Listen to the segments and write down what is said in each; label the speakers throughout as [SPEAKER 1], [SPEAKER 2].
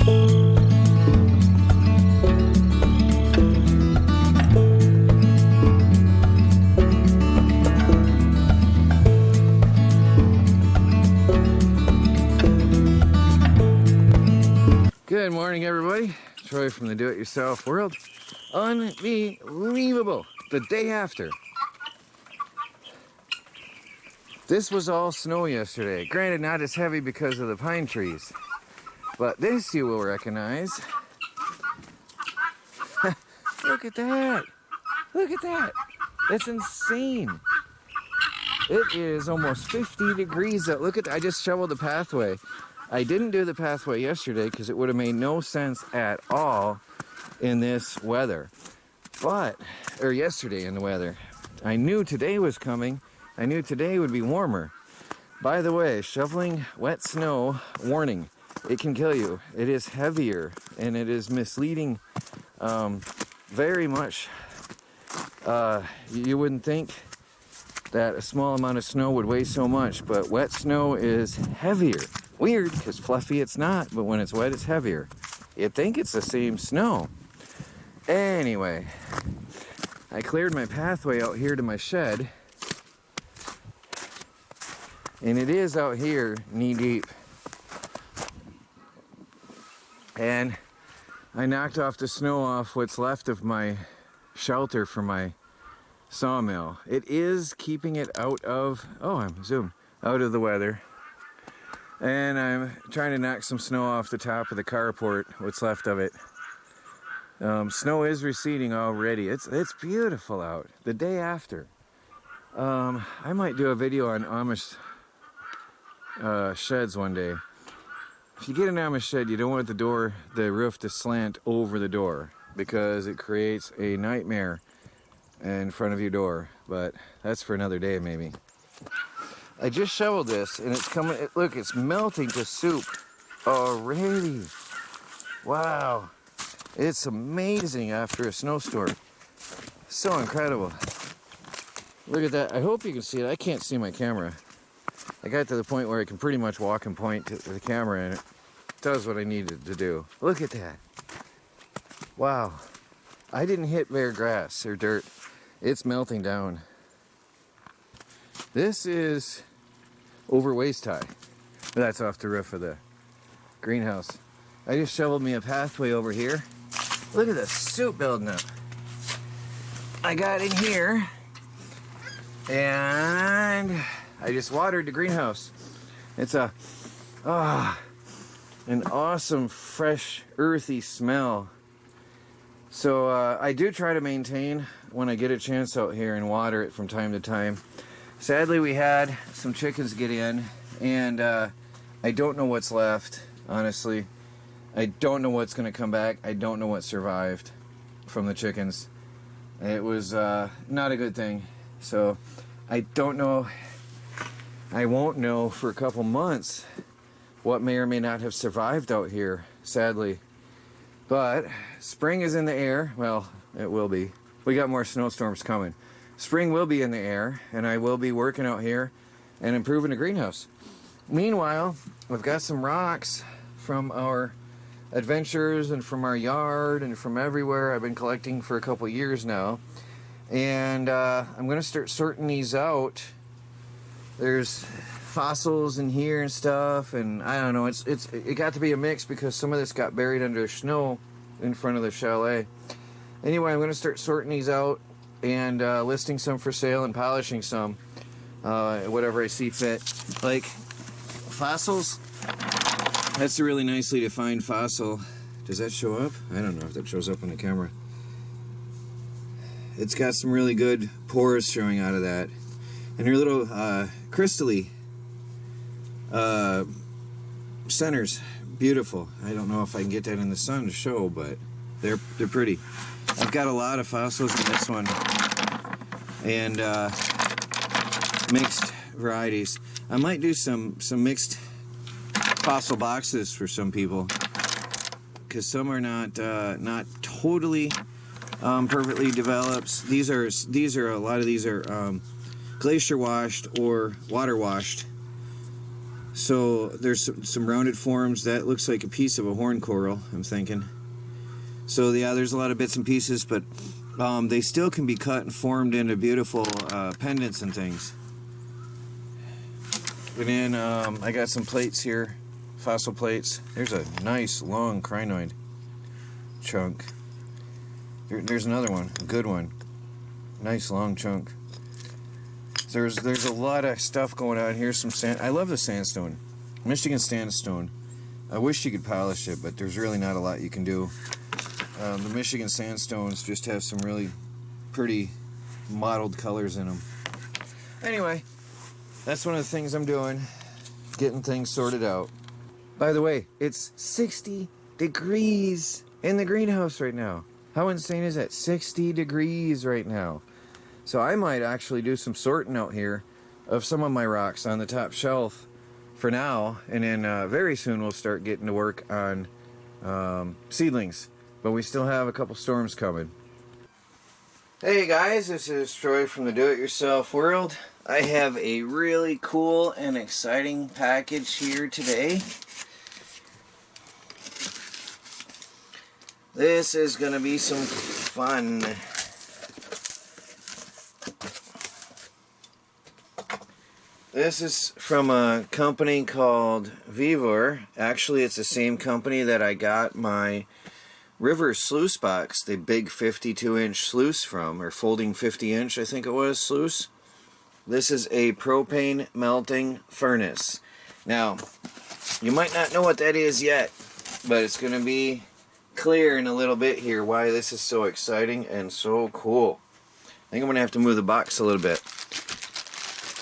[SPEAKER 1] Good morning, everybody. Troy from the Do-It-Yourself world. Unbelievable. The day after. This was all snow yesterday. Granted, not as heavy because of the pine trees. But this you will recognize. Look at that. Look at that. That's insane. It is almost 50 degrees out. Look at that. I just shoveled the pathway. I didn't do the pathway yesterday because it would have made no sense at all in this weather. Or yesterday in the weather. I knew today was coming. I knew today would be warmer. By the way, shoveling wet snow, warning, it can kill you. It is heavier and it is misleading very much. You wouldn't think that a small amount of snow would weigh so much, but wet snow is heavier. Weird, because fluffy it's not, but when it's wet it's heavier. You'd think it's the same snow. Anyway, I cleared my pathway out here to my shed, and it is out here knee deep. And I knocked off the snow off what's left of my shelter for my sawmill. It is keeping it out of, out of the weather. And I'm trying to knock some snow off the top of the carport, what's left of it. Snow is receding already. It's beautiful out. The day after. I might do a video on Amish sheds one day. If you get an Amish shed, you don't want the roof to slant over the door, because it creates a nightmare in front of your door. But that's for another day maybe. I just shoveled this and it's coming, look, it's melting to soup already. Wow. It's amazing after a snowstorm. So incredible. Look at that. I hope you can see it. I can't see my camera. I got to the point where I can pretty much walk and point to the camera and it does what I needed to do. Look at that. Wow. I didn't hit bare grass or dirt. It's melting down. This is over waist high. That's off the roof of the greenhouse. I just shoveled me a pathway over here. Look at the soup building up. I got in here and I just watered the greenhouse. It's an awesome, fresh, earthy smell. So I do try to maintain when I get a chance out here and water it from time to time. Sadly, we had some chickens get in, and I don't know what's left, honestly. I don't know what's going to come back. I don't know what survived from the chickens. It was not a good thing. So I don't know. I won't know for a couple months what may or may not have survived out here, sadly. But spring is in the air. Well, it will be. We got more snowstorms coming. Spring will be in the air, and I will be working out here and improving the greenhouse. Meanwhile, we've got some rocks from our adventures and from our yard and from everywhere I've been collecting for a couple years now. And I'm going to start sorting these out. There's fossils in here and stuff, and I don't know, it got to be a mix because some of this got buried under snow in front of the chalet. Anyway, I'm going to start sorting these out and listing some for sale and polishing some, whatever I see fit. Like fossils, that's a really nicely defined fossil. Does that show up? I don't know if that shows up on the camera. It's got some really good pores showing out of that, and they're little crystally centers. Beautiful. I don't know if I can get that in the sun to show, but they're pretty. I've got a lot of fossils in this one, and mixed varieties. I might do some mixed fossil boxes for some people, because some are not totally perfectly developed. These are a lot of these are glacier washed or water washed, So there's some rounded forms. That looks like a piece of a horn coral, I'm thinking. So yeah, there's a lot of bits and pieces, but they still can be cut and formed into beautiful pendants and things. And then I got some plates here, fossil plates. There's a nice long crinoid chunk. There's another one, a good one. Nice long chunk. There's a lot of stuff going on here. Some sand. I love the sandstone, Michigan sandstone. I wish you could polish it, but there's really not a lot you can do. The Michigan sandstones just have some really pretty mottled colors in them. Anyway, that's one of the things I'm doing, getting things sorted out. By the way, it's 60 degrees in the greenhouse right now. How insane is that? 60 degrees right now. So I might actually do some sorting out here of some of my rocks on the top shelf for now, and then very soon we'll start getting to work on seedlings. But we still have a couple storms coming. Hey guys, this is Troy from the Do-It-Yourself World. I have a really cool and exciting package here today. This is going to be some fun. This is from a company called Vivor. Actually, it's the same company that I got my river sluice box, the big 52-inch sluice from, or folding 50-inch, I think it was, sluice. This is a propane melting furnace. Now, you might not know what that is yet, but it's going to be clear in a little bit here why this is so exciting and so cool. I think I'm going to have to move the box a little bit.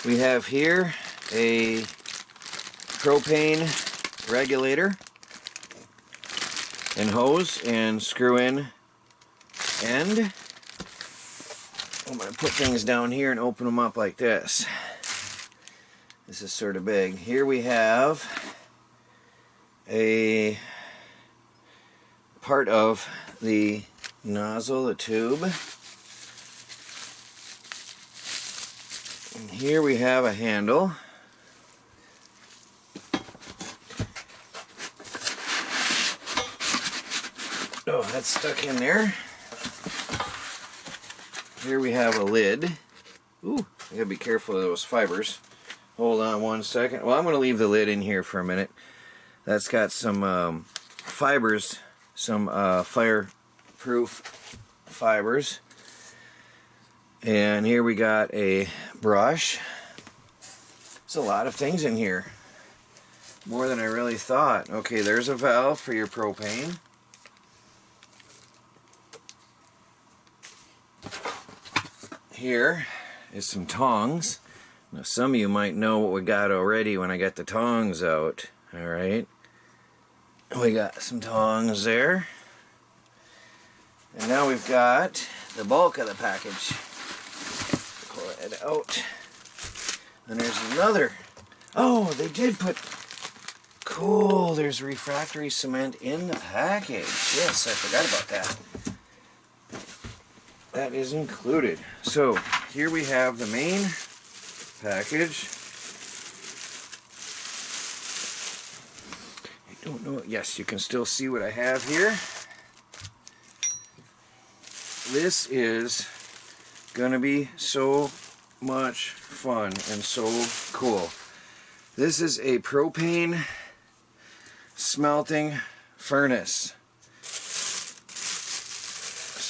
[SPEAKER 1] We have here a propane regulator and hose and screw in end. I'm going to put things down here and open them up like this. This is sort of big. Here we have a part of the nozzle, the tube. And here we have a handle. Oh, that's stuck in there. Here we have a lid. Ooh, I gotta be careful of those fibers. Hold on one second. Well, I'm gonna leave the lid in here for a minute. That's got some fibers, some fireproof fibers. And here we got a brush. There's a lot of things in here. More than I really thought. Okay, there's a valve for your propane. Here is some tongs. Now some of you might know what we got already when I got the tongs out. Alright. We got some tongs there. And now we've got the bulk of the package. Pull it out. And there's another. Oh, they did put... Cool, there's refractory cement in the package. Yes, I forgot about that. That is included. So, here we have the main package. I don't know. Yes, you can still see what I have here. This is gonna be so much fun and so cool. This is a propane smelting furnace.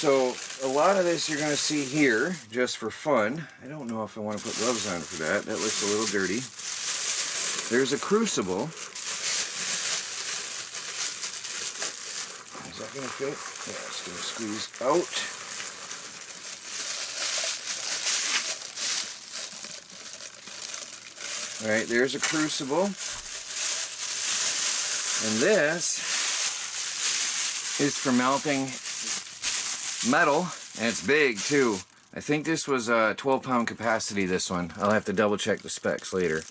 [SPEAKER 1] So a lot of this you're going to see here just for fun. I don't know if I want to put gloves on for that. That looks a little dirty. There's a crucible. Is that going to fit? Yeah, it's going to squeeze out. Alright, there's a crucible. And this is for melting metal, and it's big too. I think this was a 12-pound capacity, this one. I'll have to double check the specs later.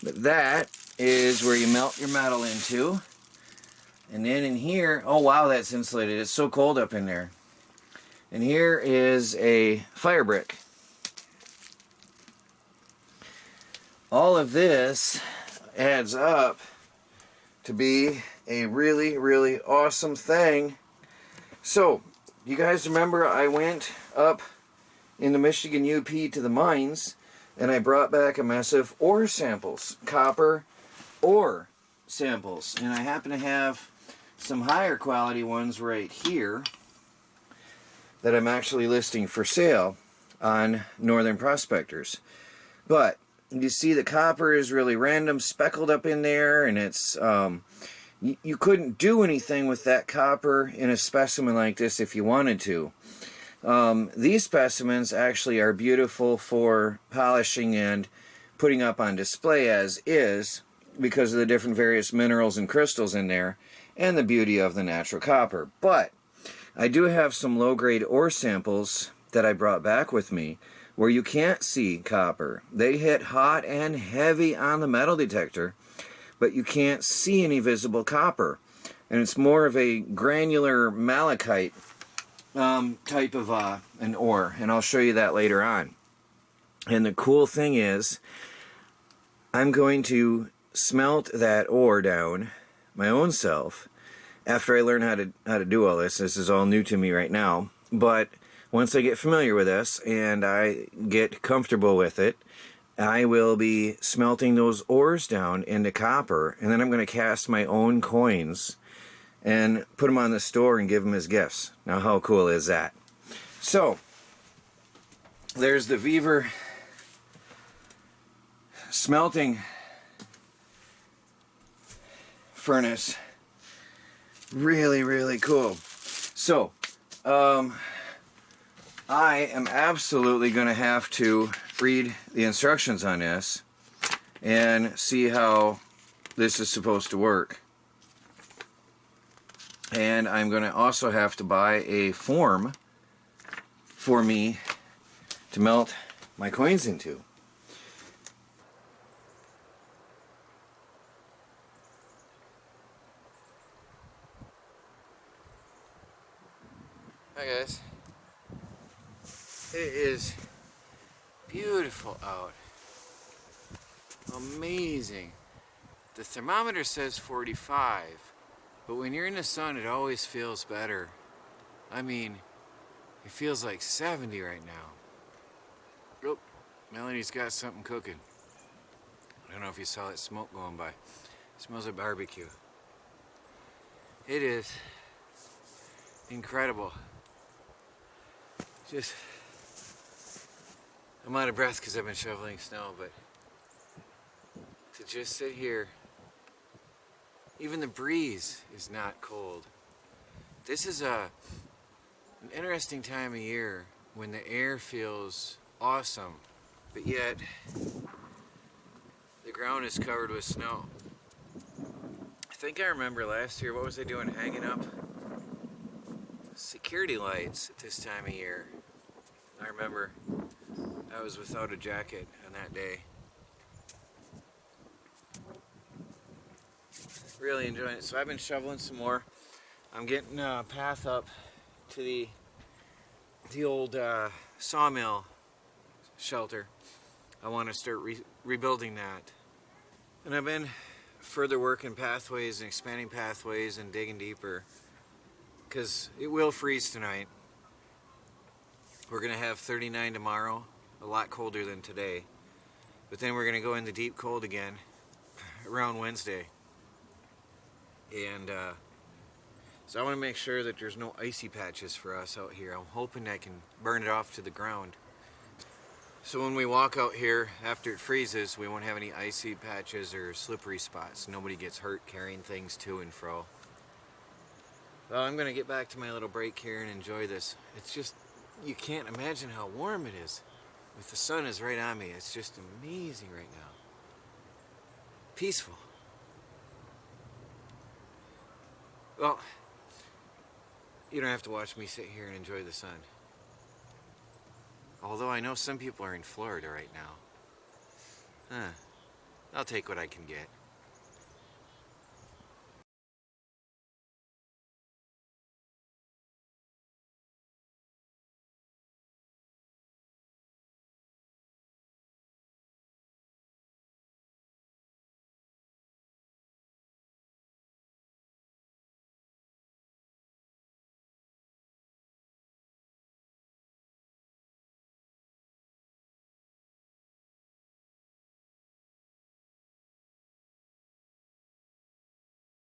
[SPEAKER 1] But that is where you melt your metal into. And then in here, oh wow, that's insulated. It's so cold up in there. And here is a fire brick. All of this adds up to be a really, really awesome thing. So, you guys remember I went up in the Michigan UP to the mines, and I brought back a mess of ore samples, copper ore samples. And I happen to have some higher quality ones right here that I'm actually listing for sale on Northern Prospectors. But you see the copper is really random speckled up in there, and it's you couldn't do anything with that copper in a specimen like this if you wanted to. These specimens actually are beautiful for polishing and putting up on display as is because of the different various minerals and crystals in there and the beauty of the natural copper. But I do have some low-grade ore samples that I brought back with me where you can't see copper. They hit hot and heavy on the metal detector, but you can't see any visible copper. And it's more of a granular malachite type of an ore, and I'll show you that later on. And the cool thing is, I'm going to smelt that ore down my own self after I learn how to do all this. This is all new to me right now, but once I get familiar with this and I get comfortable with it, I will be smelting those ores down into copper, and then I'm going to cast my own coins and put them on the store and give them as gifts. Now, how cool is that? So, there's the Weaver smelting furnace. Really, really cool. So, I am absolutely going to have to read the instructions on this and see how this is supposed to work. And I'm going to also have to buy a form for me to melt my coins into. Hi guys. It is beautiful out. Amazing. The thermometer says 45, but when you're in the sun it always feels better. I mean, it feels like 70 right now. Oh, Melanie's got something cooking. I don't know if you saw that smoke going by. It smells like barbecue. It is incredible. Just, I'm out of breath because I've been shoveling snow, but to just sit here, even the breeze is not cold. This is an interesting time of year when the air feels awesome, but yet the ground is covered with snow. I think I remember last year, what was I doing? Hanging up security lights at this time of year. I remember I was without a jacket on that day. Really enjoying it. So I've been shoveling some more. I'm getting a path up to the old sawmill shelter. I want to start rebuilding that. And I've been further working pathways and expanding pathways and digging deeper, because it will freeze tonight. We're going to have 39 tomorrow, a lot colder than today. But then we're going to go into deep cold again around Wednesday. And so I want to make sure that there's no icy patches for us out here. I'm hoping I can burn it off to the ground. So when we walk out here after it freezes, we won't have any icy patches or slippery spots. Nobody gets hurt carrying things to and fro. Well, I'm going to get back to my little break here and enjoy this. It's just, you can't imagine how warm it is. If the sun is right on me, it's just amazing right now. Peaceful. Well, you don't have to watch me sit here and enjoy the sun. Although I know some people are in Florida right now. I'll take what I can get.